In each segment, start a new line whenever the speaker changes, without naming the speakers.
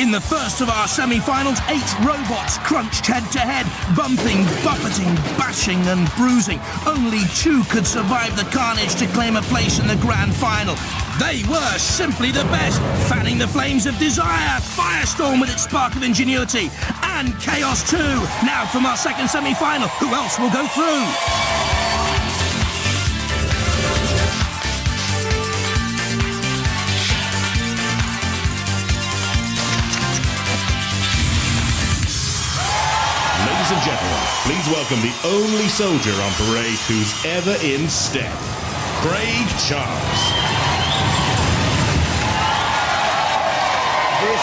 In the first of our semi-finals, 8 robots crunched head-to-head, bumping, buffeting, bashing and bruising. Only 2 could survive the carnage to claim a place in the grand final. They were simply the best, fanning the flames of desire, Firestorm with its spark of ingenuity, and Chaos too. Now from our second semi-final, who else will go through?
Ladies and gentlemen, please welcome the only soldier on parade who's ever in Steg, Craig Charles.
This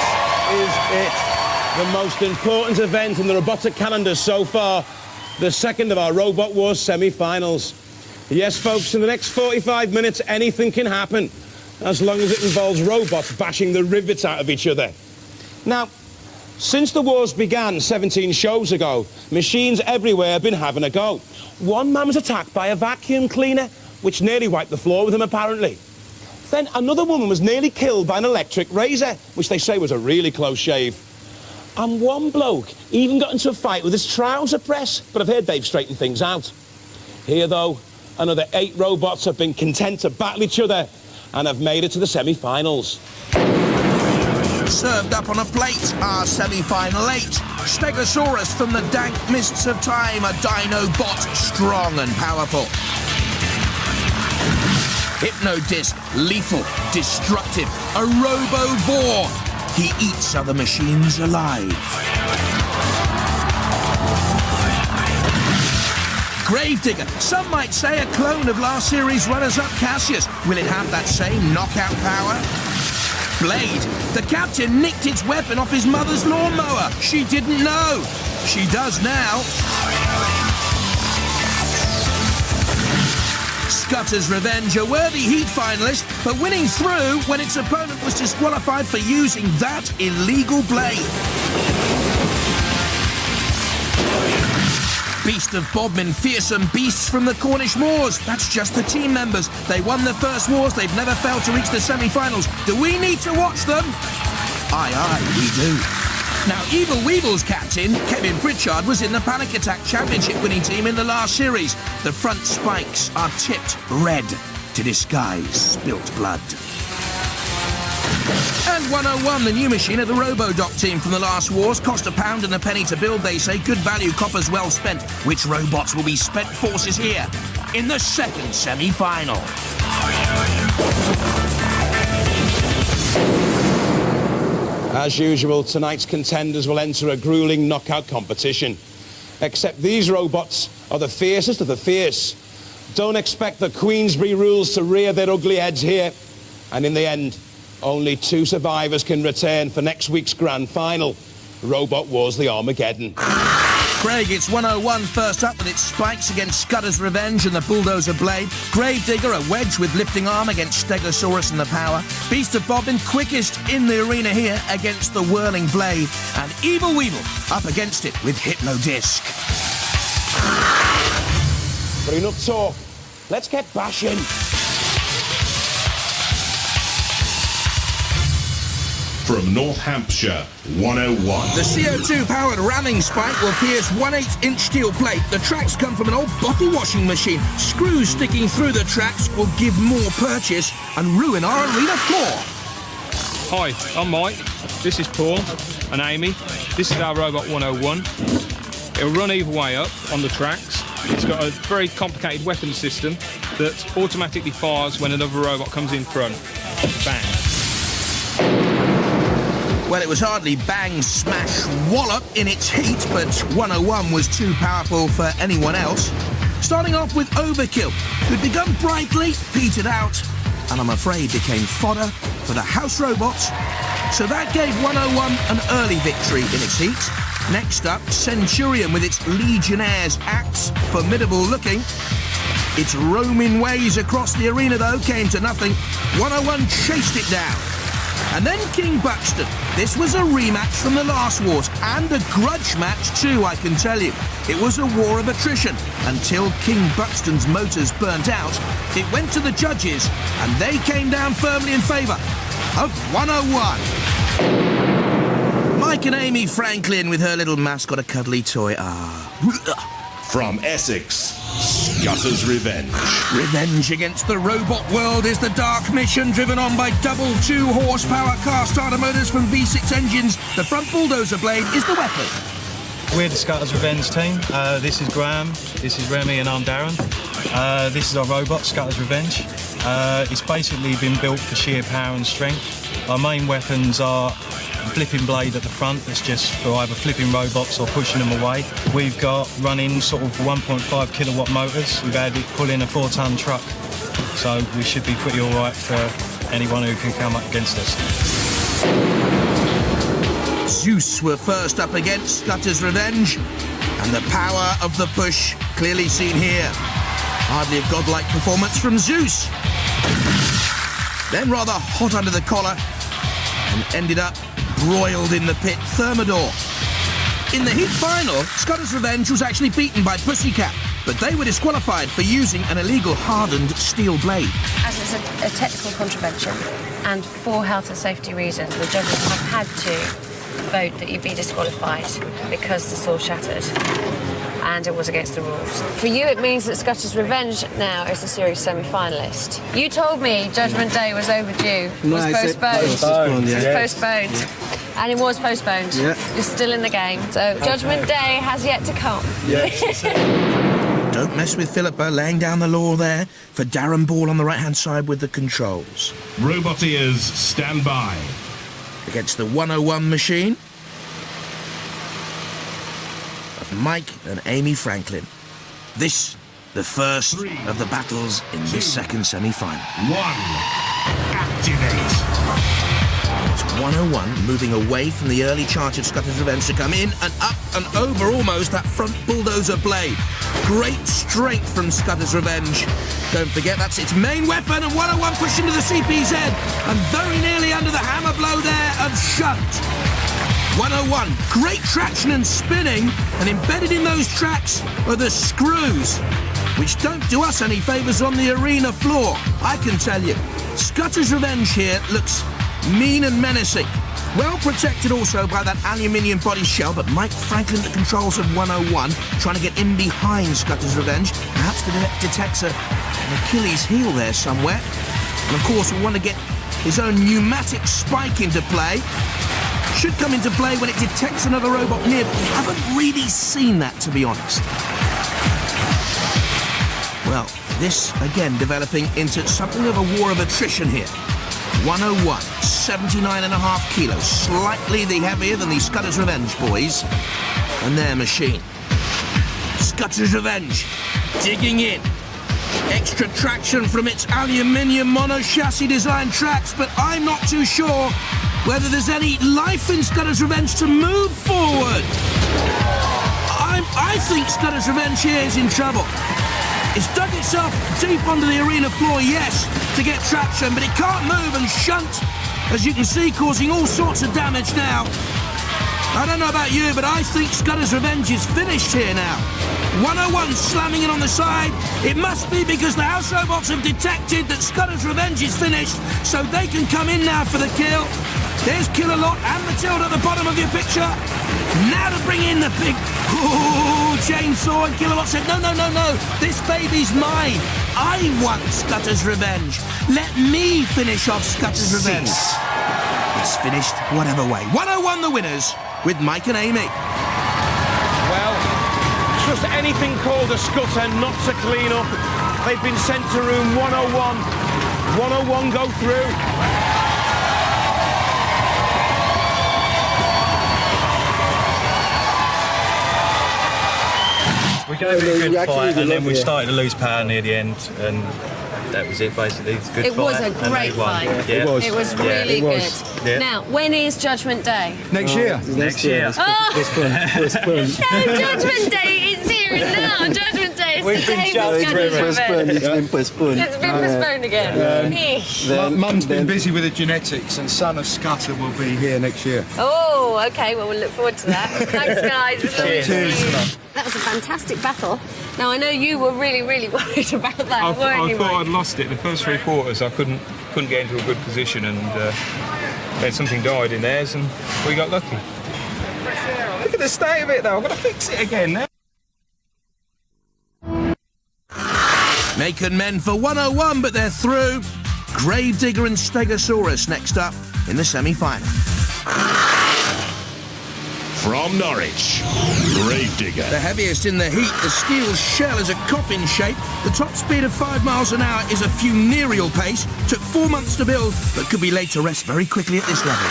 is it. The most important event in the robotic calendar so far. The second of our Robot Wars semi-finals. Yes, folks, in the next 45 minutes, anything can happen, as long as it involves robots bashing the rivets out of each other. Now, since the wars began 17 shows ago, machines everywhere have been having a go. One man was attacked by a vacuum cleaner, which nearly wiped the floor with him, apparently. Then another woman was nearly killed by an electric razor, which they say was a really close shave. And one bloke even got into a fight with his trouser press, but I've heard they've straightened things out. Here, though, another 8 robots have been content to battle each other and have made it to the semi-finals.
Served up on a plate, our semi-final 8. Steg-O-Saw-Us from the dank mists of time, a dino bot, strong and powerful. Hypno-Disc, lethal, destructive, a robo-vor. He eats other machines alive. Gravedigger, some might say a clone of last series runners-up Cassius. Will it have that same knockout power? Blade, the captain nicked its weapon off his mother's lawnmower. She didn't know. She does now. Scutter's Revenge, a worthy Heat finalist, but winning through when its opponent was disqualified for using that illegal blade. Beast of Bodmin, fearsome beasts from the Cornish moors. That's just the team members. They won the first wars, they've never failed to reach the semi-finals. Do we need to watch them? Aye, aye, we do. Now, Evil Weevil's captain, Kevin Pritchard, was in the Panic Attack Championship winning team in the last series. The front spikes are tipped red to disguise spilt blood. And 101, the new machine of the RoboDoc team from the last wars, cost £1 and a penny to build, they say. Good value, coppers well spent. Which robots will be spent forces here in the second semi-final?
As usual, tonight's contenders will enter a grueling knockout competition. Except these robots are the fiercest of the fierce. Don't expect the Queensberry rules to rear their ugly heads here. And in the end, only 2 survivors can return for next week's grand final. Robot Wars the Armageddon.
Craig, it's 101 first up with its spikes against Scudder's Revenge and the Bulldozer Blade. Gravedigger, a wedge with lifting arm against Steg-O-Saw-Us and the Power. Beast of Bodmin, quickest in the arena here against the Whirling Blade. And Evil Weevil up against it with Hypno-Disc.
But enough talk. Let's get bashing.
From North Hampshire, 101.
The CO2-powered ramming spike will pierce 1/8-inch steel plate. The tracks come from an old bottle washing machine. Screws sticking through the tracks will give more purchase and ruin our arena floor.
Hi, I'm Mike. This is Paul and Amy. This is our Robot 101. It'll run either way up on the tracks. It's got a very complicated weapon system that automatically fires when another robot comes in front. Bang.
Well, it was hardly bang, smash, wallop in its heat, but 101 was too powerful for anyone else. Starting off with Overkill, who'd begun brightly, petered out, and I'm afraid became fodder for the house robots. So that gave 101 an early victory in its heat. Next up, Centurion with its Legionnaires axe, formidable looking. Its roaming ways across the arena, though, came to nothing. 101 chased it down. And then King Buxton. This was a rematch from the last wars, and a grudge match too, I can tell you. It was a war of attrition, until King Buxton's motors burnt out. It went to the judges, and they came down firmly in favour of 101. Mike and Amy Franklin with her little mascot, a cuddly toy.
From Essex, Scudder's Revenge.
Revenge against the robot world is the dark mission, driven on by double 2-horsepower car-starter motors from V6 engines. The front bulldozer blade is the weapon.
We're the Scudder's Revenge team. This is Graham, this is Remy, and I'm Darren. This is our robot, Scudder's Revenge. It's basically been built for sheer power and strength. Our main weapons are a flipping blade at the front that's just for either flipping robots or pushing them away. We've got running sort of 1.5 kilowatt motors. We've had it pull in a 4-ton truck, so we should be pretty all right for anyone who can come up against us.
Zeus were first up against Scudder's Revenge, and the power of the push clearly seen here. Hardly a godlike performance from Zeus. Then rather hot under the collar, and ended up broiled in the pit. Thermidor. In the heat final, Scudder's Revenge was actually beaten by Pussycat, but they were disqualified for using an illegal hardened steel blade.
As it's a technical contravention, and for health and safety reasons, the judges have had to vote that you be disqualified because the saw shattered, and it was against the rules. For you, it means that Scudder's Revenge now is the series semi-finalist. You told me Judgment Day was overdue. It was postponed. It was postponed. Yeah. And it was postponed. Yeah. You're still in the game. So Judgment Day has yet to come.
Yes. Don't mess with Philippa, laying down the law there for Darren Ball on the right-hand side with the controls.
Roboteers, stand by.
Against the 101 machine of Mike and Amy Franklin. This, the first of the battles in this second semi-final.
1. Activate.
It's 101 moving away from the early charge of Scudder's Revenge to come in and up and over almost that front bulldozer blade. Great strength from Scudder's Revenge. Don't forget, that's its main weapon, and 101 pushed into the CPZ and very nearly under the hammer blow there of Shunt. 101, great traction and spinning, and embedded in those tracks are the screws, which don't do us any favours on the arena floor, I can tell you. Scudder's Revenge here looks mean and menacing. Well protected also by that aluminium body shell, but Mike Franklin at the controls of 101, trying to get in behind Scudder's Revenge, perhaps detects an Achilles heel there somewhere. And of course we want to get his own pneumatic spike into play. Should come into play when it detects another robot near, but we haven't really seen that, to be honest. Well, this again developing into something of a war of attrition here. 101, 79.5 kilos, slightly heavier than the Scudder's Revenge boys and their machine. Scudder's Revenge digging in. Extra traction from its aluminium mono chassis design tracks, but I'm not too sure whether there's any life in Scudder's Revenge to move forward. I think Scudder's Revenge here is in trouble. It's dug itself deep onto the arena floor, yes, to get traction, but it can't move, and Shunt, as you can see, causing all sorts of damage now. I don't know about you, but I think Scudder's Revenge is finished here now. 101 slamming in on the side. It must be because the house robots have detected that Scudder's Revenge is finished, so they can come in now for the kill. There's Killalot and Matilda at the bottom of your picture. Now to bring in the big chainsaw, and Killalot said, no, this baby's mine. I want Scudder's Revenge. Let me finish off Scudder's Revenge. It's finished whatever way. 101 the winners with Mike and Amy.
Well, just anything called a scutter not to clean up. They've been sent to room 101. 101 go through.
We gave it a good fight, and then we started to lose power near the end, and that was it, basically. Good
it
fight.
was a great fight.
Yeah.
It was really good.
Yeah.
Now, when is Judgment Day?
Next year.
Next year.
Oh! No, Judgment Day is here now. Judgment Day is the day for Scudder's Revenge.
It's been postponed.
It's been postponed again.
Mum's been busy with the genetics, and son of Scudder will be here next year.
Oh, OK, well, we'll look forward to that. Thanks, guys.
Cheers.
That was a fantastic battle. Now, I know you were really, really worried about that, weren't you?
I thought I'd lost it. The first 3 quarters, I couldn't get into a good position, and then something died in theirs, and we got lucky.
Look at the state of it, though. I've got to fix it again now.
Naked men for 101, but they're through. Gravedigger and Steg-O-Saw-Us next up in the semi-final.
From Norwich, Gravedigger.
The heaviest in the heat, the steel shell is a coffin shape. The top speed of 5 miles an hour is a funereal pace. Took 4 months to build, but could be laid to rest very quickly at this level.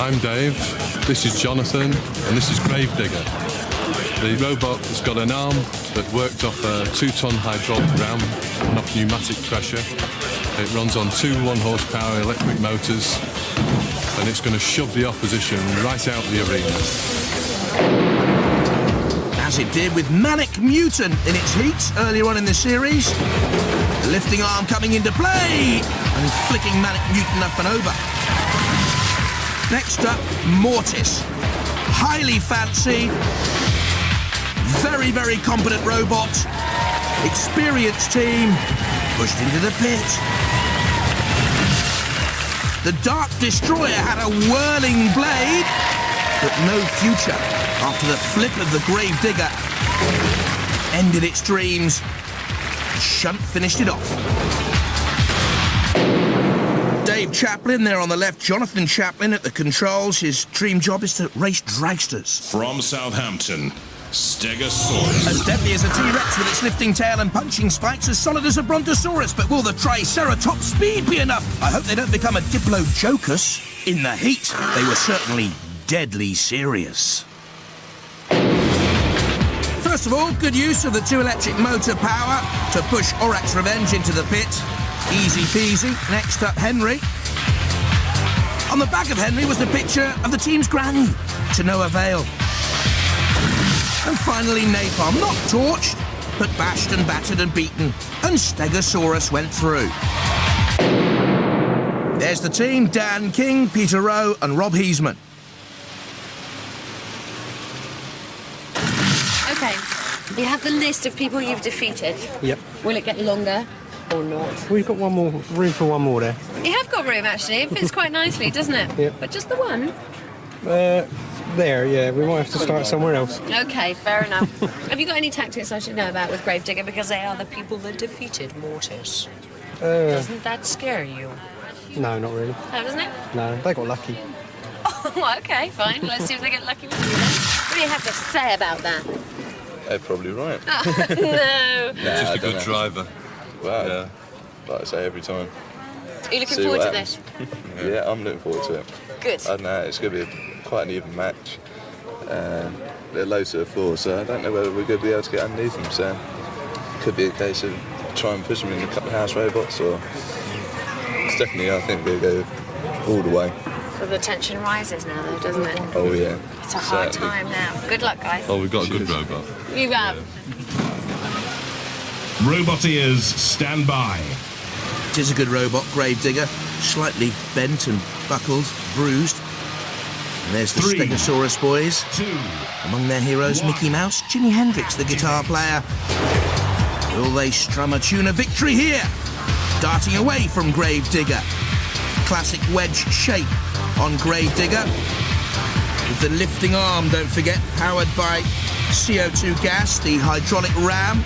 I'm Dave, this is Jonathan, and this is Gravedigger. The robot has got an arm that worked off a 2-ton hydraulic ram and off pneumatic pressure. It runs on 2 1-horsepower electric motors, and it's going to shove the opposition right out the arena.
As it did with Manic Mutant in its heat earlier on in the series. The lifting arm coming into play and flicking Manic Mutant up and over. Next up, Mortis. Highly fancy, very, very competent robot. Experienced team, pushed into the pit. The Dark Destroyer had a whirling blade, but no future after the flip of the Gravedigger ended its dreams. Shunt finished it off. Dave Chaplin there on the left, Jonathan Chaplin at the controls. His dream job is to race dragsters.
From Southampton, Steg-O-Saw-Us.
As deadly as a T-Rex with its lifting tail and punching spikes, as solid as a Brontosaurus, but will the Triceratops speed be enough? I hope they don't become a Diplodocus. In the heat, they were certainly deadly serious. First of all, good use of the 2 electric motor power to push Aurak's Revenge into the pit. Easy peasy. Next up, Henry. On the back of Henry was the picture of the team's granny, to no avail. And finally, Napalm, not torched, but bashed and battered and beaten, and Steg-O-Saw-Us went through. There's the team, Dan King, Peter Rowe and Rob Heisman.
Okay, you have the list of people you've defeated.
Yep.
Will it get longer or not?
We've got room for one more there.
You have got room, actually. It fits quite nicely, doesn't it?
Yep.
But just the one?
There, yeah. We might have to start somewhere else.
Okay, fair enough. Have you got any tactics I should know about with Gravedigger? Because they are the people that defeated Mortis. Doesn't that scare you?
No, not really.
No, doesn't it?
No, they got lucky.
Oh, okay, fine. Let's see if they get lucky with you then. What do you have to say about that?
They're probably right.
Oh, no.
Just a good driver.
Wow.
Yeah.
Like I say every time.
Are you looking
See
forward
what
to
happens.
this?
Yeah, I'm looking forward to it.
Good.
I don't know, it's going to be quite an even match. They're low to the floor, so I don't know whether we're going to be able to get underneath them. So it could be a case of trying and push them in a couple of house robots, or it's definitely, I think, we'll go all the way.
So the tension rises now, though, doesn't it?
Oh, yeah.
It's a hard
Certainly.
time now. Good luck, guys.
Oh, we've got a good robot.
You have.
Roboteers, stand by.
It is a good robot, Gravedigger. Slightly bent and buckled, bruised. And there's the
3,
Steg-O-Saw-Us boys.
2.
Among their heroes,
1.
Mickey Mouse, Jimi Hendrix, the guitar player. Will they strum a tune of victory here? Darting away from Gravedigger. Classic wedge shape on Gravedigger. With the lifting arm, don't forget, powered by CO2 gas, the hydraulic ram.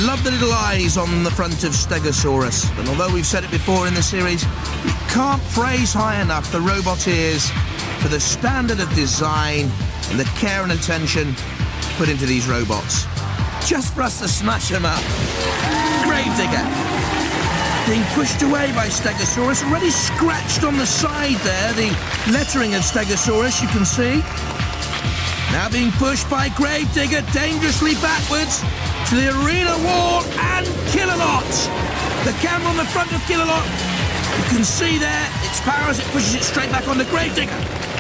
Love the little eyes on the front of Steg-O-Saw-Us. And although we've said it before in the series, we can't praise high enough the Roboteers for the standard of design and the care and attention put into these robots. Just for us to smash them up. Gravedigger being pushed away by Steg-O-Saw-Us, already scratched on the side there, the lettering of Steg-O-Saw-Us, you can see. Now being pushed by Gravedigger dangerously backwards to the arena wall and Killalot. The camera on the front of Killalot, you can see there its power as it pushes it straight back onto Gravedigger.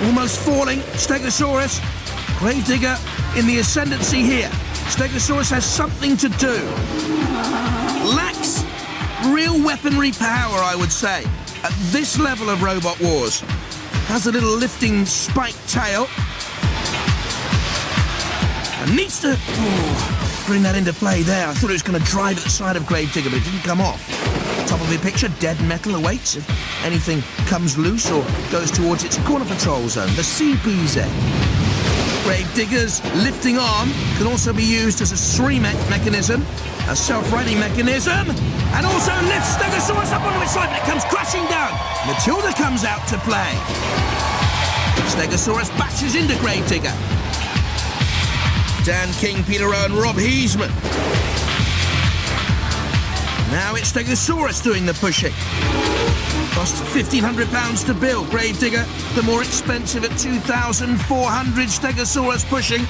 Almost falling, Steg-O-Saw-Us. Gravedigger in the ascendancy here. Steg-O-Saw-Us has something to do. Lacks real weaponry power, I would say, at this level of Robot Wars. Has a little lifting spike tail. And needs to bring that into play there. I thought it was going to drive at the side of Gravedigger, but it didn't come off. Top of the picture, dead metal awaits if anything comes loose or goes towards its corner patrol zone, the CPZ. Gravedigger's lifting arm can also be used as a three-mech mechanism, a self-righting mechanism, and also lifts Steg-O-Saw-Us up onto its side, but it comes crashing down. Matilda comes out to play. Steg-O-Saw-Us bashes into Gravedigger. Dan King, Peter Owen, Rob Heisman. Now it's Steg-O-Saw-Us doing the pushing. Cost £1,500 to build. Gravedigger, the more expensive at $2,400. Steg-O-Saw-Us pushing.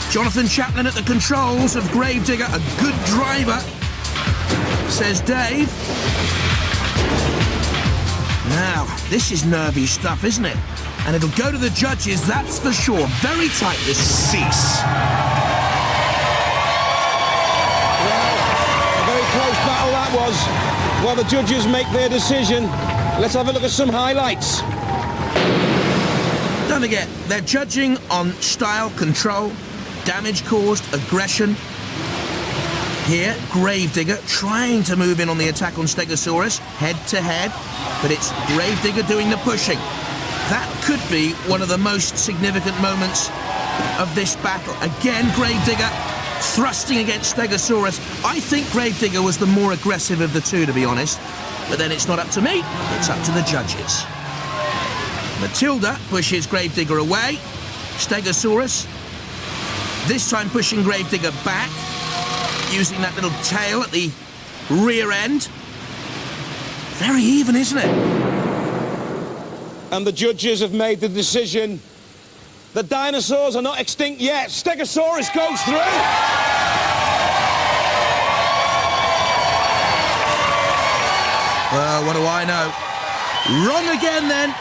Jonathan Chaplin at the controls of Gravedigger, a good driver, says Dave. Now, this is nervy stuff, isn't it? And it'll go to the judges, that's for sure. Very tight, this cease.
Close battle that was. While the judges make their decision, let's have a look at some highlights.
Don't forget, they're judging on style, control, damage caused, aggression. Here, Gravedigger trying to move in on the attack on Steg-O-Saw-Us, head to head, but it's Gravedigger doing the pushing. That could be one of the most significant moments of this battle. Again, Gravedigger thrusting against Steg-O-Saw-Us. I think Gravedigger was the more aggressive of the two, to be honest. But then it's not up to me, it's up to the judges. Matilda pushes Gravedigger away. Steg-O-Saw-Us, this time pushing Gravedigger back, using that little tail at the rear end. Very even, isn't it?
And the judges have made the decision. The dinosaurs are not extinct yet. Steg-O-Saw-Us goes through.
Well, what do I know? Wrong again, then.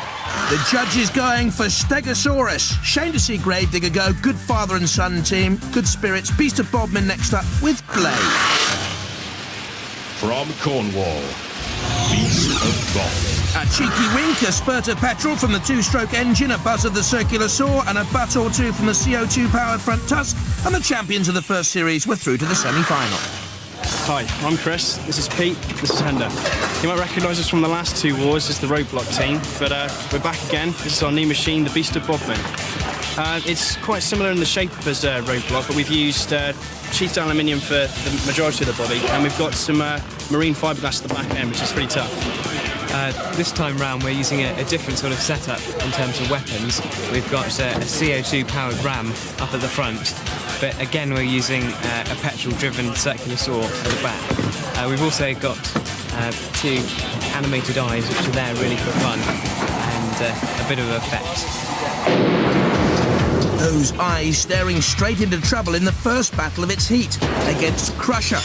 The judge is going for Steg-O-Saw-Us. Shame to see Gravedigger go. Good father and son team. Good spirits. Beast of Bodmin next up with Blade.
From Cornwall, Beast of Bodmin.
A cheeky wink, a spurt of petrol from the two-stroke engine, a buzz of the circular saw, and a butt or two from the CO2-powered front tusk, and the champions of the first series were through to the semi-final.
Hi, I'm Chris, this is Pete, this is Hender. You might recognise us from the last two wars as the Roadblock team, but we're back again. This is our new machine, the Beast of Bodmin. It's quite similar in the shape as Roadblock, but we've used sheathed aluminium for the majority of the body, and we've got some marine fiberglass at the back end, which is pretty tough.
This time round we're using a different sort of setup in terms of weapons. We've got a CO2-powered ram up at the front, but again we're using a petrol-driven circular saw at the back. We've also got two animated eyes, which are there really for fun and a bit of effect.
Those eyes staring straight into trouble in the first battle of its heat against Crusher.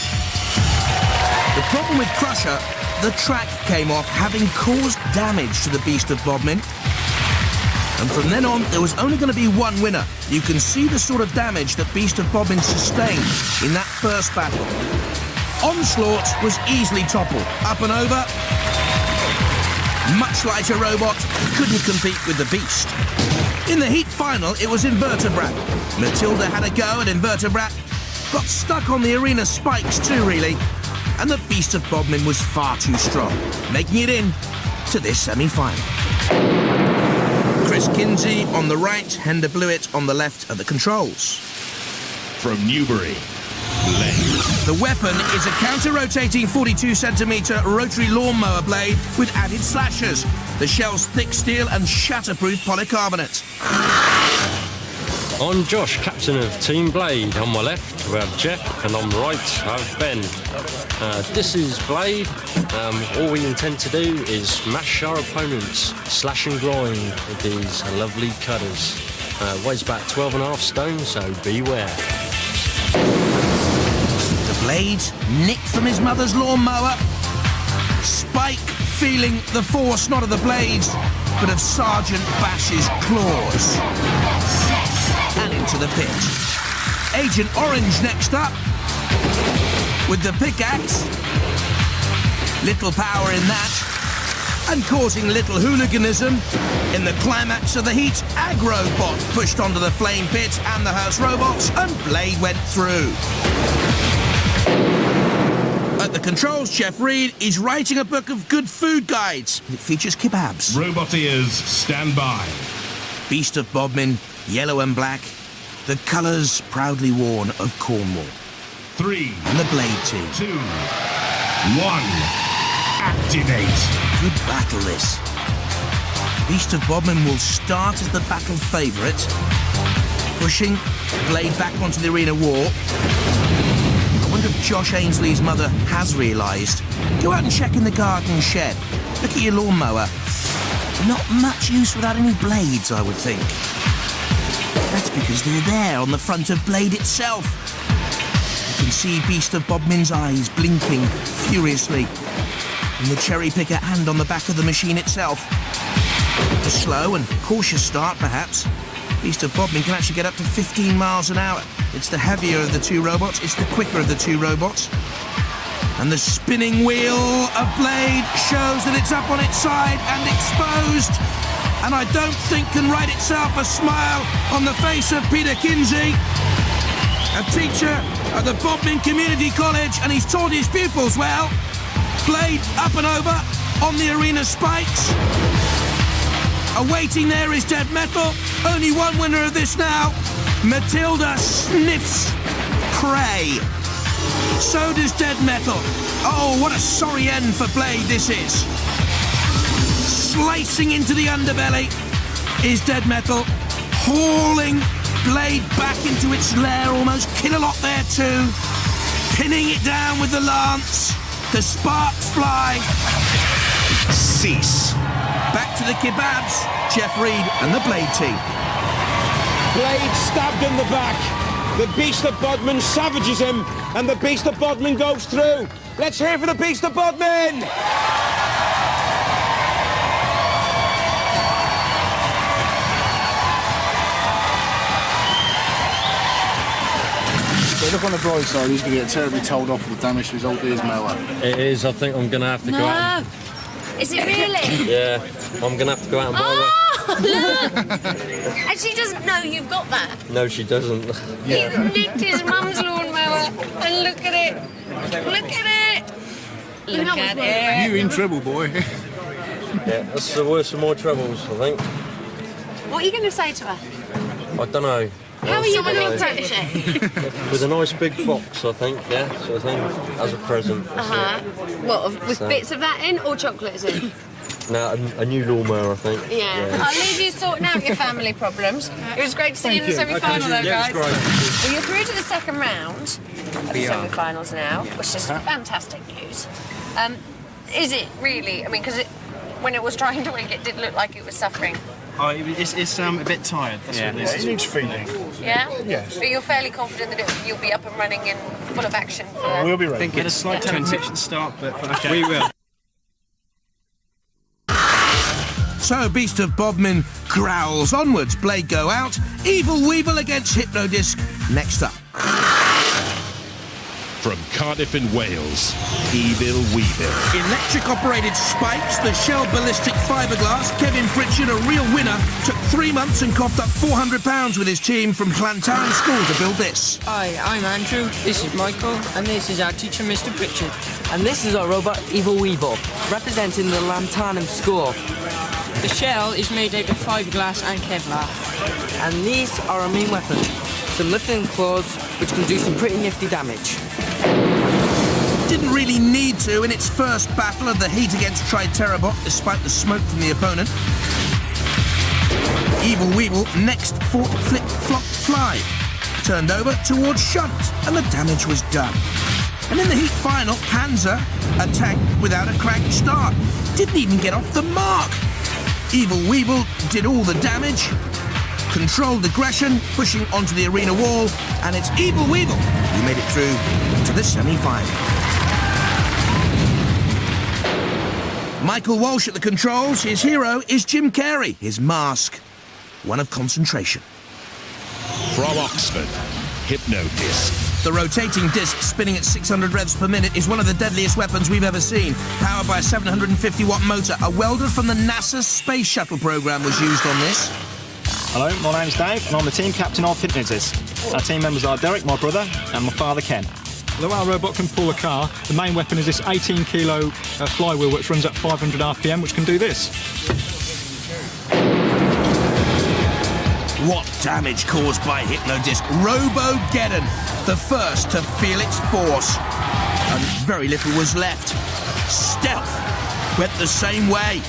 The problem with Crusher, the track came off, having caused damage to the Beast of Bodmin. And from then on, there was only going to be one winner. You can see the sort of damage that Beast of Bodmin sustained in that first battle. Onslaught was easily toppled. Up and over. Much lighter robot, couldn't compete with the Beast. In the heat final, it was Invertebrat. Matilda had a go at Invertebrat, got stuck on the arena spikes too, really. And the Beast of Bodmin was far too strong, making it in to this semi-final. Chris Kinsey on the right, Hender Blewett on the left at the controls.
From Newbury, Blade.
The weapon is a counter-rotating 42cm rotary lawnmower blade with added slashers. The shell's thick steel and shatterproof polycarbonate.
I'm Josh, captain of Team Blade. On my left we have Jeff, and on the right I have Ben. This is Blade. All we intend to do is smash our opponents, slash and grind with these lovely cutters. Weighs about 12.5 stone, so beware.
The blade nicked from his mother's lawnmower. Spike feeling the force not of the blades, but of Sergeant Bash's claws. And into the pit. Agent Orange next up with the pickaxe. Little power in that, and causing little hooliganism. In the climax of the heat, Agrobot pushed onto the flame pit and the Hearst robots, and Blade went through. At the controls, Chef Reed is writing a book of good food guides. It features kebabs.
Roboteers, stand by.
Beast of Bodmin, yellow and black, The colours proudly worn of Cornwall.
3,
And the Blade team.
2, 1, activate.
Good battle, this. Beast of Bodmin will start as the battle favourite, pushing Blade back onto the arena wall. I wonder if Josh Ainsley's mother has realised. Go out and check in the garden shed. Look at your lawnmower. Not much use without any blades, I would think. That's because they're there on the front of Blade itself. You can see Beast of Bodmin's eyes blinking furiously, and the cherry picker hand on the back of the machine itself. A slow and cautious start, perhaps. Beast of Bodmin can actually get up to 15 miles an hour. It's the heavier of the two robots, it's the quicker of the two robots. And the spinning wheel of Blade shows that it's up on its side and exposed. And I don't think can write itself a smile on the face of Peter Kinsey, a teacher at the Bodmin Community College, and he's taught his pupils well. Blade up and over on the arena spikes. Awaiting there is Dead Metal. Only one winner of this now. Matilda sniffs prey. So does Dead Metal. Oh, what a sorry end for Blade this is. Slicing into the underbelly is Dead Metal, hauling Blade back into its lair, almost kill a lot there too. Pinning it down with the lance. The sparks fly.
Cease.
Back to the kebabs, Jeff Reed and the Blade team.
Blade stabbed in the back. The Beast of Bodmin savages him, and the Beast of Bodmin goes through. Let's hear for the Beast of Bodmin!
But look on the bright side, he's going to get terribly told off for the damage to his old ears mower.
It is. I think I'm going to have to go out.
Is it really?
Yeah, I'm going to have to go out and buy
Look! And she doesn't know you've got that.
one. No, she doesn't.
He nicked his mum's lawnmower, and look at it. Look at it. Look at it.
You in trouble, boy.
Yeah, that's the worst of my troubles, I think.
What are you going to say to her?
I don't know.
How are you going to approach it?
With a nice big box, I think, yeah, sort of thing, as a present.
What, with bits of that in or chocolates in?
No, a new lawnmower, I think.
Yeah. I'll leave you sorting out your family problems. It was great to see you in the semi-final, though,
Yeah,
guys.
it was great.
Well, you're through to the second round of the semi-finals now, which is fantastic news. Is it really? I mean, because when it was trying to win, it did look like it was suffering.
Oh, it's a bit tired. That's what it is.
It needs feeding.
Yeah?
Yes.
But you're fairly confident that you'll be up and running and full of action for...
We'll be ready.
We had a slight transition start, but okay. We will.
So Beast of Bodmin growls onwards. Blade go out. Evil Weevil against Hypno-Disc next up.
From Cardiff in Wales, Evil Weevil.
Electric-operated spikes, the Shell ballistic fiberglass. Kevin Pritchard, a real winner, took 3 months and coughed up £400 with his team from Llantarn School to build this.
Hi, I'm Andrew, this is Michael, and this is our teacher, Mr. Pritchard. And this is our robot, Evil Weevil, representing the Llantarn School. The shell is made out of fiberglass and Kevlar. And these are our main weapons. Some lifting claws, which can do some pretty nifty damage.
Didn't really need to in its first battle of the heat against Triterabot, despite the smoke from the opponent. Evil Weevil next fought Flip Flop Fly. Turned over towards Shunt, and the damage was done. And in the heat final, Panzer attacked without a crank start. Didn't even get off the mark. Evil Weevil did all the damage, controlled aggression, pushing onto the arena wall, and it's Evil Weevil who made it through to the semi-final. Michael Walsh at the controls. His hero is Jim Carey, his mask, one of concentration.
From Oxford, Hypno-Disc.
The rotating disc spinning at 600 revs per minute is one of the deadliest weapons we've ever seen. Powered by a 750-watt motor, a welder from the NASA Space Shuttle program was used on this.
Hello, my name's Dave, and I'm the team captain of Hypno-Disc. Our team members are Derek, my brother, and my father, Ken.
Although our robot can pull a car, the main weapon is this 18-kilo flywheel which runs at 500 RPM, which can do this.
What damage caused by Hypno-Disc. Robo-Geddon, the first to feel its force. And very little was left. Stealth went the same way.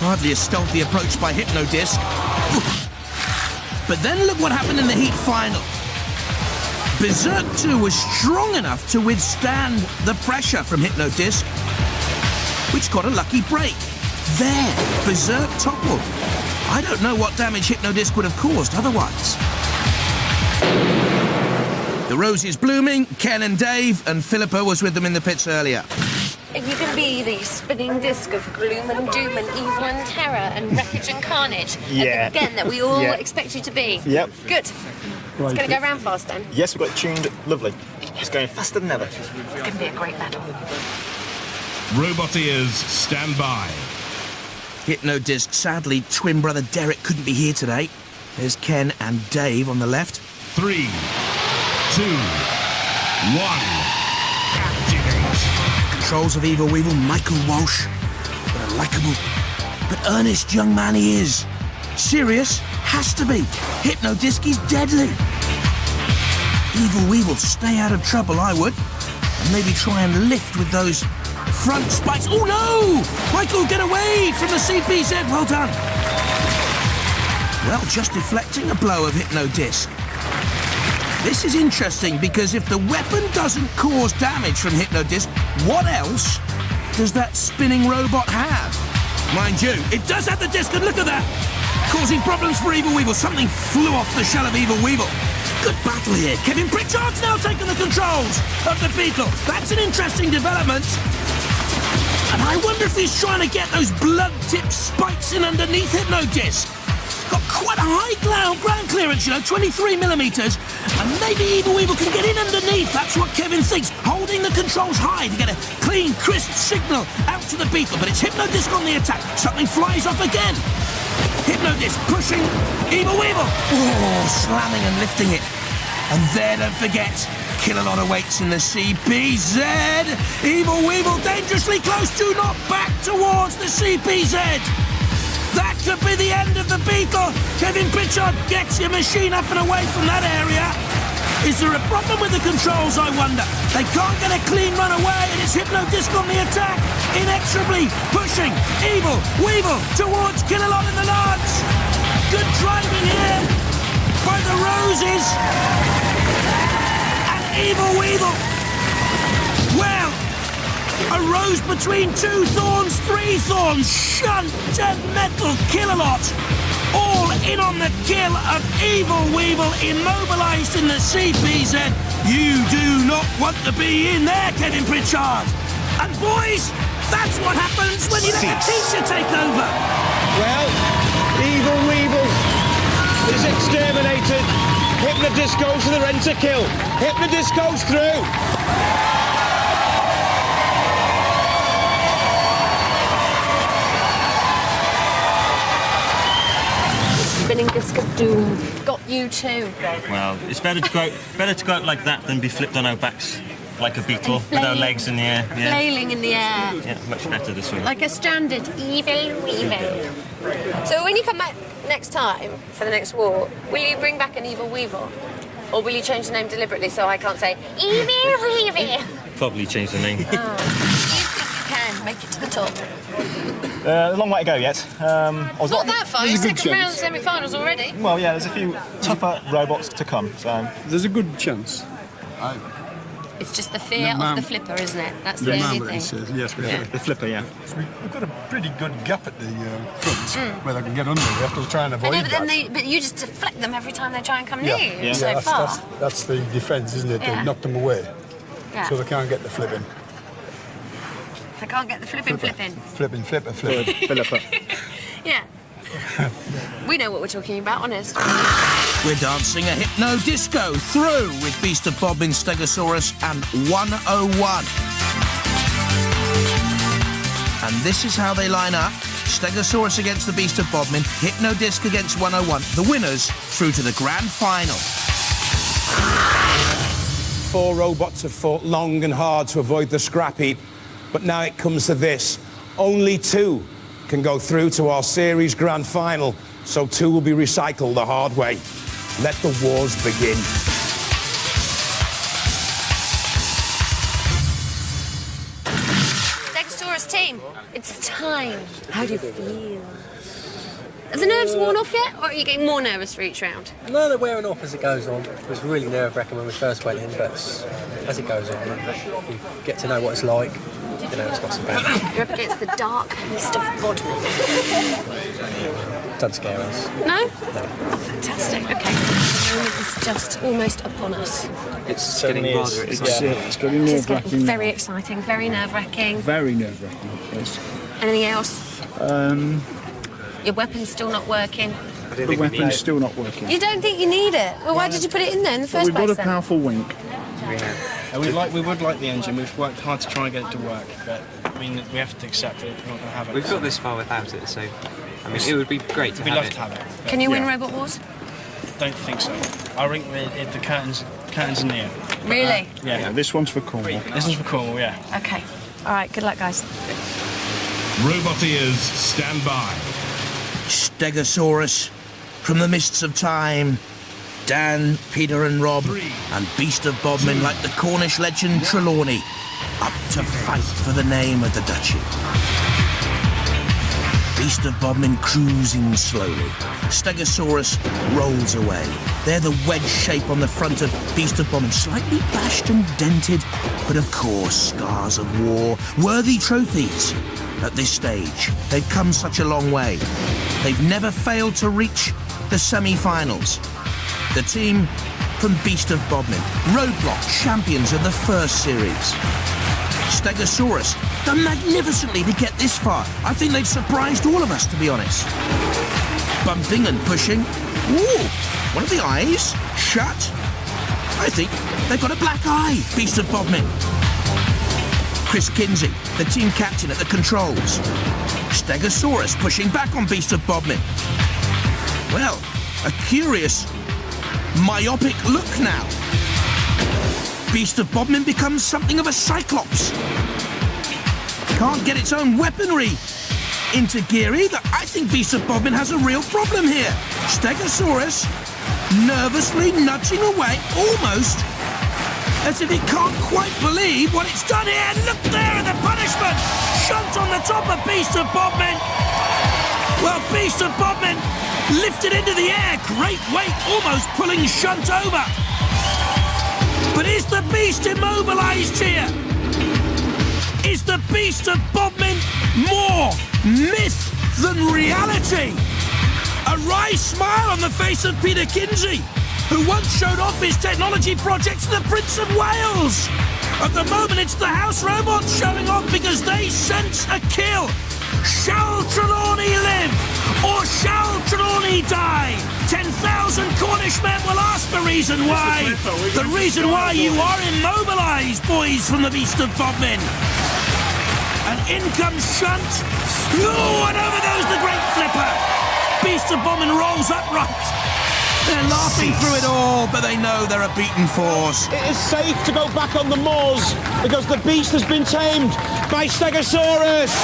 Hardly a stealthy approach by Hypno-Disc. But then look what happened in the heat final. Berserk 2 was strong enough to withstand the pressure from Hypno-Disc, which got a lucky break. There, Berserk toppled. I don't know what damage Hypno-Disc would have caused otherwise. The rose is blooming. Ken and Dave, and Philippa was with them in the pits earlier.
If you can be the spinning disc of gloom and doom and evil and terror and wreckage and carnage,
Yeah.
again, that we all
Yeah.
expect you to be.
Yep.
Good. It's going to go round fast then.
Yes, we've got it tuned lovely. It's going faster than ever.
It's going to be a great battle.
Robot ears, stand by.
Hypno-Disc, sadly, twin brother Derek couldn't be here today. There's Ken and Dave on the left.
3, 2, 1.
Controls of Evil Weevil, Michael Walsh. What a likeable but earnest young man he is. Serious? Has to be. Hypno-Disc is deadly. Evil Weevil, stay out of trouble, I would. And maybe try and lift with those front spikes. Oh no! Michael, get away from the CPZ. Well done. Well, just deflecting a blow of Hypno-Disc. This is interesting because if the weapon doesn't cause damage from Hypno-Disc, what else does that spinning robot have? Mind you, it does have the disc, and look at that! Causing problems for Evil Weevil. Something flew off the shell of Evil Weevil. Good battle here. Kevin Pritchard's now taken the controls of the Beetle. That's an interesting development. And I wonder if he's trying to get those blood-tipped spikes in underneath Hypno-Disc. Got quite a high ground clearance, 23 millimeters, and maybe Evil Weevil can get in underneath. That's what Kevin thinks, holding the controls high to get a clean, crisp signal out to the Beetle. But it's Hypno-Disc on the attack. Something flies off again. Hypno-Disc pushing Evil Weevil. Oh, slamming and lifting it. And there, don't forget, Kill-A-Lot awaits in the CPZ. Evil Weevil dangerously close. Do not back towards the CPZ. That could be the end of the Beetle. Kevin Pritchard gets your machine up and away from that area. Is there a problem with the controls, I wonder? They can't get a clean run away, and it's Hypno-Disc on the attack, inexorably pushing Evil Weevil towards Kill-A-Lot in the Lance. Good driving here by the Roses. And Evil Weevil. Well, a rose between 2 thorns, 3 thorns, shunted metal Kill-A-Lot. All in on the kill of Evil Weevil, immobilised in the CPZ. You do not want to be in there, Kevin Pritchard. And boys, that's what happens when you let the teacher take over.
Well, Evil Weevil is exterminated. Hypno-Disc goes to the rent-a-kill. Hypno-Disc goes through.
Spinning disc of doom. Got you too.
Well, it's better to go out like that than be flipped on our backs like a beetle with our legs in the air. Yeah.
Flailing in the air.
Yeah, much better this way.
Like a stranded Evil Weevil. So when you come back next time for the next war, will you bring back an Evil Weevil? Or will you change the name deliberately so I can't say Evil Weevil?
Probably change the name.
Oh. Do you think you can make it to the top?
A long way to go yet.
Not that far, you're second round semi-finals already.
Well, yeah, there's a few tougher robots to come, so...
There's a good chance.
It's just the fear of the flipper, isn't it? That's the only thing.
Yes, we have.
The flipper, yeah.
We've got a pretty good gap at the front where they can get under. We have to try and avoid that.
But you just deflect them every time they try and come near you.
Yeah,
So far.
that's the defence, isn't it?
Yeah.
They knock them away,
Yeah.
so they can't get the flipping.
They can't get the flipping.
Philippa.
Yeah. We know what we're talking about, honest.
We're dancing a Hypno-Disco through with Beast of Bob in Steg-O-Saw-Us and 101. And this is how they line up. Steg-O-Saw-Us against the Beast of Bodmin, Hypno-Disc against 101. The winners through to the grand final.
4 robots have fought long and hard to avoid the scrap heap, but now it comes to this. Only 2 can go through to our series grand final.
so two will be recycled the hard way. Let the wars begin.
Steg-O-Saw-Us team, it's time. How do you feel? Are the nerves worn off yet, or are you getting more nervous for each round?
No, they're wearing off as it goes on. It was really nerve-wracking when we first went in, but as it goes on, you get to know what it's like. You know, it's not so bad.
You're up against the dark beast of Bodmin.
Doesn't scare us.
No? No. Oh, fantastic. Okay. The moment is just almost upon us.
It's getting rather
exciting. It's getting
It's
nerve-wracking.
getting very exciting, very nerve-wracking.
Very nerve-wracking, yes.
Anything else? Your weapon's still not working.
The weapon's still not working.
You don't think you need it? Well, why did you put it in there in the first
We've
place
got a
then?
powerful wink.
We would like the engine. We've worked hard to try and get it to work, but I mean, we have to accept it. We're not going to have it.
We've got this far without it, so I mean, it would be great to
We'd
have
love
it.
to have it.
Can you win Robot Wars?
Don't think so. I think the curtains are near.
Really?
Yeah.
This one's for Cornwall.
This one's for Cornwall, yeah.
Okay. All right, good luck, guys.
Robot ears, stand by.
Steg-O-Saw-Us, from the mists of time, Dan, Peter and Rob, and Beast of Bodmin like the Cornish legend Trelawney, up to fight for the name of the duchy. Beast of Bodmin cruising slowly. Steg-O-Saw-Us rolls away. They're the wedge shape on the front of Beast of Bodmin, slightly bashed and dented, but of course, scars of war, worthy trophies. At this stage, they've come such a long way. They've never failed to reach the semi-finals. The team from Beast of Bodmin, roadblock champions of the first series. Steg-O-Saw-Us done magnificently to get this far. I think they've surprised all of us, to be honest. Bumping and pushing. Ooh, one of the eyes shut. I think they've got a black eye, Beast of Bodmin. Chris Kinsey, the team captain at the controls. Steg-O-Saw-Us pushing back on Beast of Bodmin. Well, a curious, myopic look now. Beast of Bodmin becomes something of a cyclops. Can't get its own weaponry into gear either. I think Beast of Bodmin has a real problem here. Steg-O-Saw-Us nervously nudging away, almost as if it can't quite believe what it's done here. Look there at the punishment! Shunt on the top of Beast of Bodmin. Well, Beast of Bodmin lifted into the air, great weight, almost pulling Shunt over. But is the Beast immobilised here? Is the Beast of Bodmin more myth than reality? A wry smile on the face of Peter Kinsey, who once showed off his technology projects to the Prince of Wales. At the moment, it's the house robots showing off because they sense a kill. Shall Trelawney live, or shall Trelawney die? 10,000 Cornish men will ask the reason why. The reason why you are immobilised, boys from the Beast of Bodmin. And in comes Shunt. Oh, and over goes the great flipper. Beast of Bodmin rolls upright. They're laughing through it all, but they know they're a beaten force.
It is safe to go back on the moors because the beast has been tamed by Steg-O-Saw-Us.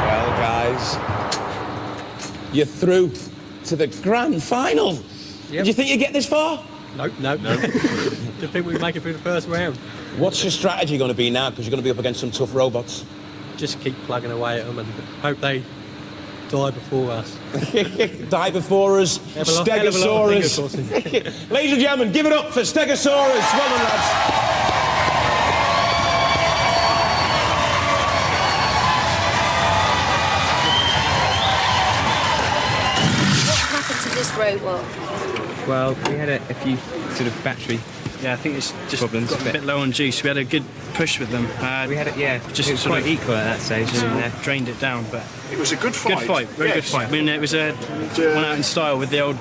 Well, guys, you're through to the grand final.
Yep.
Did you think you'd get this far?
Nope. Didn't think we'd make it through the first round.
What's your strategy going to be now? Because you're going to be up against some tough robots.
Just keep plugging away at them and hope they die before us.
Die before us, Steg-O-Saw-Us. Ladies and gentlemen, give it up for Steg-O-Saw-Us. Well done, lads.
What happened to this robot?
Well, we had a few sort of battery.
Yeah, I think it's just
problems,
got a bit low on juice. We had a good push with them.
We had it, yeah,
just
it was
sort
quite
of
equal at that stage, and
drained it down. But
it was a good fight.
Good fight, very good fight. I mean, it was went out in style with the old.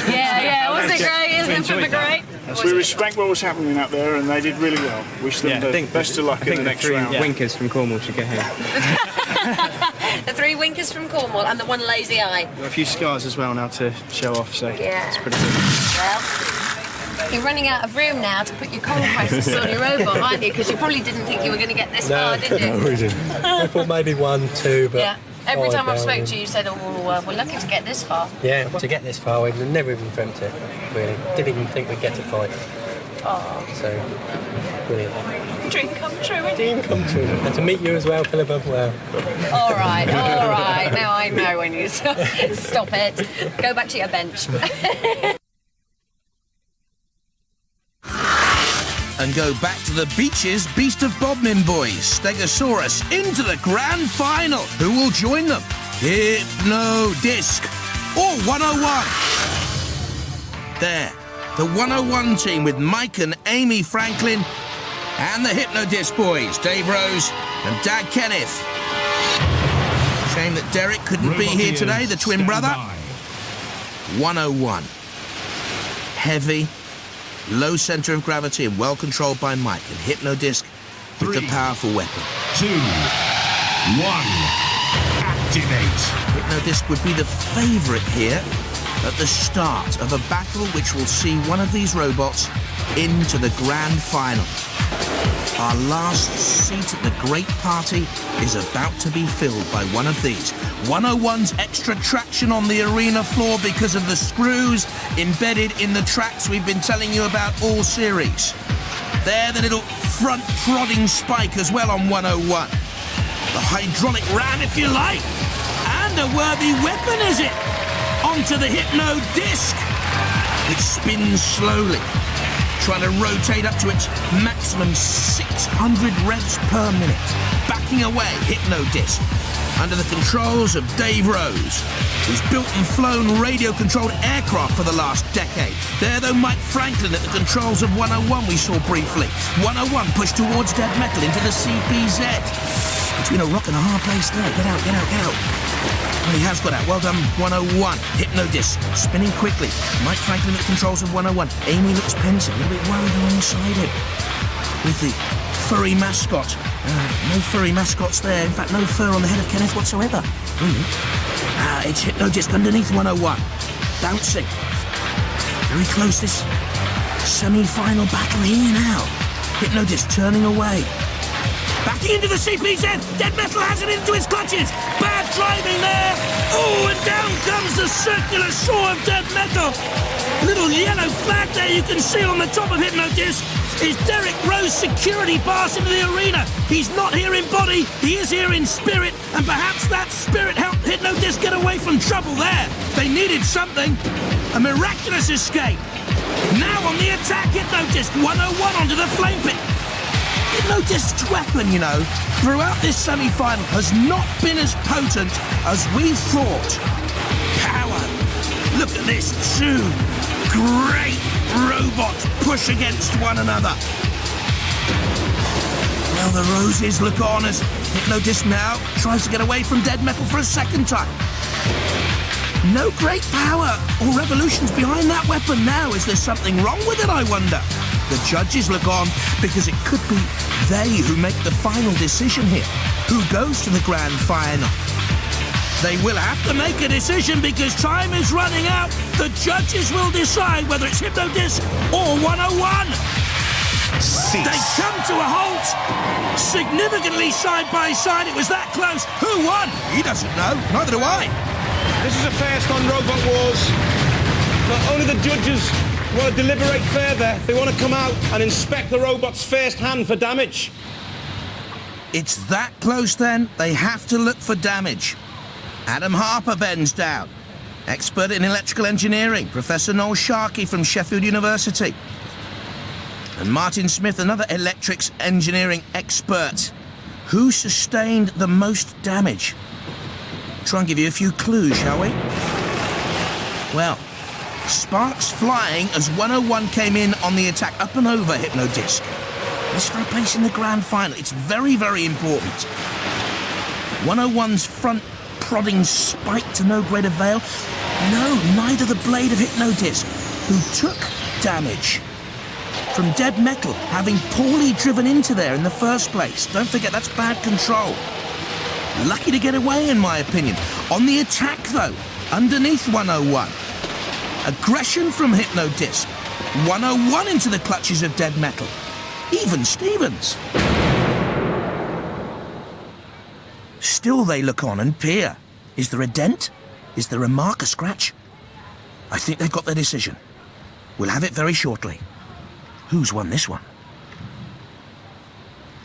Yeah, wasn't it great? Isn't it great?
We respect what was happening out there, and they did really well. Wish them the best of luck in the next round.
The 3 winkers from Cornwall should go home.
The 3 winkers from Cornwall and the 1 lazy eye.
Got a few scars as well now to show off, so
yeah,
it's pretty good.
Well, You're running out of room now to put your conquests on your robot, aren't you? Because you probably didn't think you were going to get this far, did you?
No, we didn't. I thought maybe 1, 2, but...
Yeah. Every time I've spoken to you, you said, oh, we're lucky to get this far.
Yeah, to get this far, we've never even dreamt it, really. Didn't even think we'd get to 5.
Oh.
So, brilliant.
Dream come true, isn't it?
Dream come true. And to meet you as well, Philippa, well.
All right. Now I know when you stop it. Go back to your bench.
And go back to the beaches, Beast of Bodmin boys, Steg-O-Saw-Us, into the grand final. Who will join them? Hypno-Disc or 101? There, the 101 team with Mike and Amy Franklin and the Hypno-Disc boys, Dave Rose and Dad Kenneth. Shame that Derek couldn't be here today, the twin brother. 101. Heavy, low centre of gravity and well controlled by Mike, and Hypno-Disc with the powerful weapon.
2, 1, activate.
Hypno-Disc would be the favourite here at the start of a battle which will see one of these robots into the grand final. Our last seat at the great party is about to be filled by one of these. 101's extra traction on the arena floor because of the screws embedded in the tracks we've been telling you about all series. There, the little front prodding spike as well on 101. The hydraulic ram, if you like. And a worthy weapon, is it? Onto the Hypno-Disc. It spins slowly, trying to rotate up to its maximum 600 revs per minute. Backing away, Hypno-Disc, under the controls of Dave Rose, who's built and flown radio-controlled aircraft for the last decade. There, though, Mike Franklin at the controls of 101 we saw briefly. 101 pushed towards dead metal into the CPZ. Between a rock and a hard place there. Get out, get out, get out. Well, he has got out. Well done, 101. Hypno-Disc, spinning quickly. Mike Franklin at the controls of 101. Amy looks pensive, a little bit worried alongside him. With the furry mascot. No furry mascots there. In fact, no fur on the head of Kenneth whatsoever. Really? It's Hypno-Disc underneath 101. Bouncing. Very close, this semi-final battle here now. Hypno-Disc turning away. Backing into the CPZ. Dead metal has it into his clutches. Bad driving there. Oh, and down comes the circular saw of dead metal. Little yellow flag there you can see on the top of Hypno-Disc is Derek Rose security pass into the arena. He's not here in body, he is here in spirit, and perhaps that spirit helped Hypno-Disc get away from trouble there. They needed something. A miraculous escape. Now on the attack, Hypno-Disc 101 onto the flame pit. Hypno-Disc's weapon, you know, throughout this semi-final has not been as potent as we thought. Power. Look at this, two great robots push against one another. Well, the roses look on as Hypno-Disc now tries to get away from dead metal for a second time. No great power or revolutions behind that weapon now. Is there something wrong with it, I wonder? The judges look on because it could be they who make the final decision here. Who goes to the grand final? They will have to make a decision because time is running out. The judges will decide whether it's Hypno-Disc or 101. They come to a halt, significantly side by side. It was that close. Who won? He doesn't know. Neither do I.
This is a first on Robot Wars. Not only the judges want to deliberate further, they want to come out and inspect the robots first-hand for damage.
It's that close then, they have to look for damage. Adam Harper bends down. Expert in electrical engineering, Professor Noel Sharkey from Sheffield University. And Martin Smith, another electrics engineering expert. Who sustained the most damage? Try and give you a few clues, shall we? Well, sparks flying as 101 came in on the attack, up and over Hypno-Disc. This for a place in the grand final. It's very, very important. 101's front prodding spike to no great avail. No, neither the blade of Hypno-Disc, who took damage from dead metal, having poorly driven into there in the first place. Don't forget, that's bad control. Lucky to get away, in my opinion. On the attack, though, underneath 101. Aggression from Hypno-Disc. 101 into the clutches of dead metal. Even Stevens. Still they look on and peer. Is there a dent? Is there a mark, a scratch? I think they've got their decision. We'll have it very shortly. Who's won this one?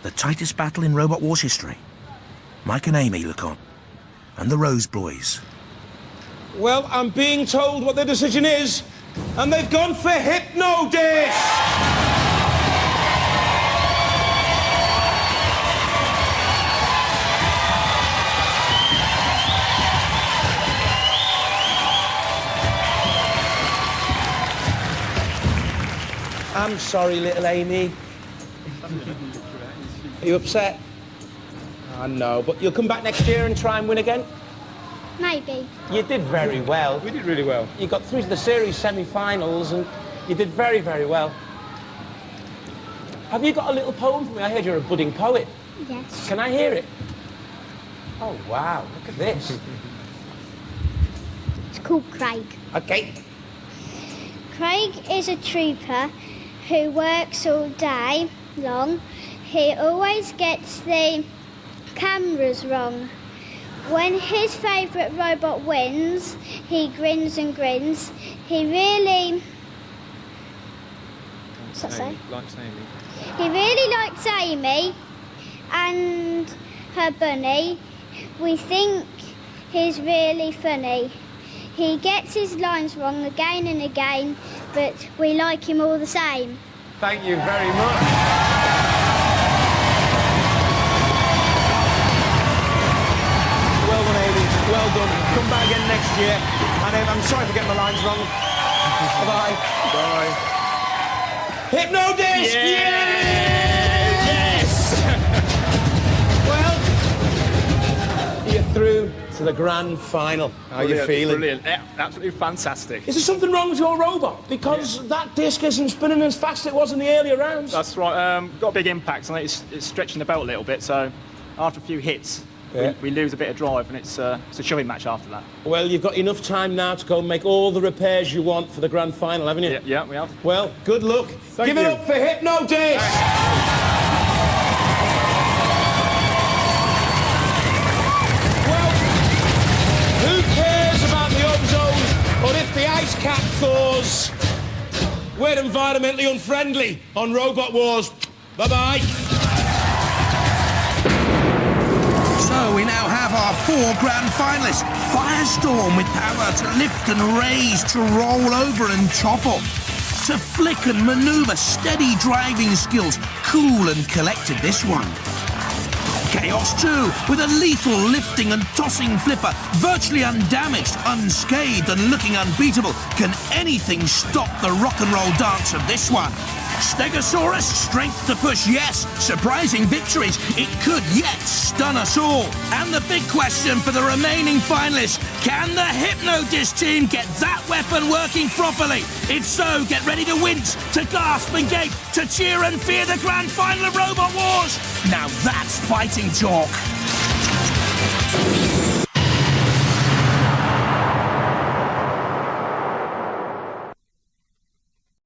The tightest battle in Robot Wars history. Mike and Amy look on. And the Rose Boys.
Well, I'm being told what their decision is, and they've gone for Hypno-Disc! I'm sorry, little Amy. Are you upset? I know, but you'll come back next year and try and win again?
Maybe.
You did very well.
We did really well.
You got through to the series semi-finals and you did very, very well. Have you got a little poem for me? I heard you're a budding poet.
Yes.
Can I hear it? Oh, wow, look at this.
It's called Craig.
Okay.
Craig is a trooper who works all day long. He always gets the cameras wrong. When his favourite robot wins, he grins and grins. He really... What's that say?
Likes Amy.
He really likes Amy and her bunny. We think he's really funny. He gets his lines wrong again and again, but we like him all the same.
Thank you very much. Well done, Amy. Well done. Come back again next year. And I'm sorry for getting my lines wrong. Bye-bye.
Bye.
Hypno-Disc! Yes! Well, you're through to the grand final. How are you feeling?
Brilliant. Yeah, absolutely fantastic.
Is there something wrong with your robot? Because that disc isn't spinning as fast as it was in the earlier rounds.
That's right. Got a big impact on it. It's stretching the belt a little bit, so after a few hits, we lose a bit of drive, and it's a shoving match after that.
Well, you've got enough time now to go and make all the repairs you want for the grand final, haven't you?
Yeah, we have.
Well, good luck. Give it up for Hypno-Disc! Well, who cares about the ozone or if the ice cap thaws? We're environmentally unfriendly on Robot Wars. Bye-bye.
So we now have our 4 grand finalists. Firestorm with power to lift and raise, to roll over and topple, to flick and maneuver, steady driving skills, cool and collected this one. Chaos 2 with a lethal lifting and tossing flipper, virtually undamaged, unscathed and looking unbeatable. Can anything stop the rock and roll dance of this one? Steg-O-Saw-Us, strength to push, yes. Surprising victories, it could yet stun us all. And the big question for the remaining finalists, can the Hypno-Disc team get that weapon working properly? If so, get ready to wince, to gasp and gape, to cheer and fear the grand final of Robot Wars. Now that's fighting talk.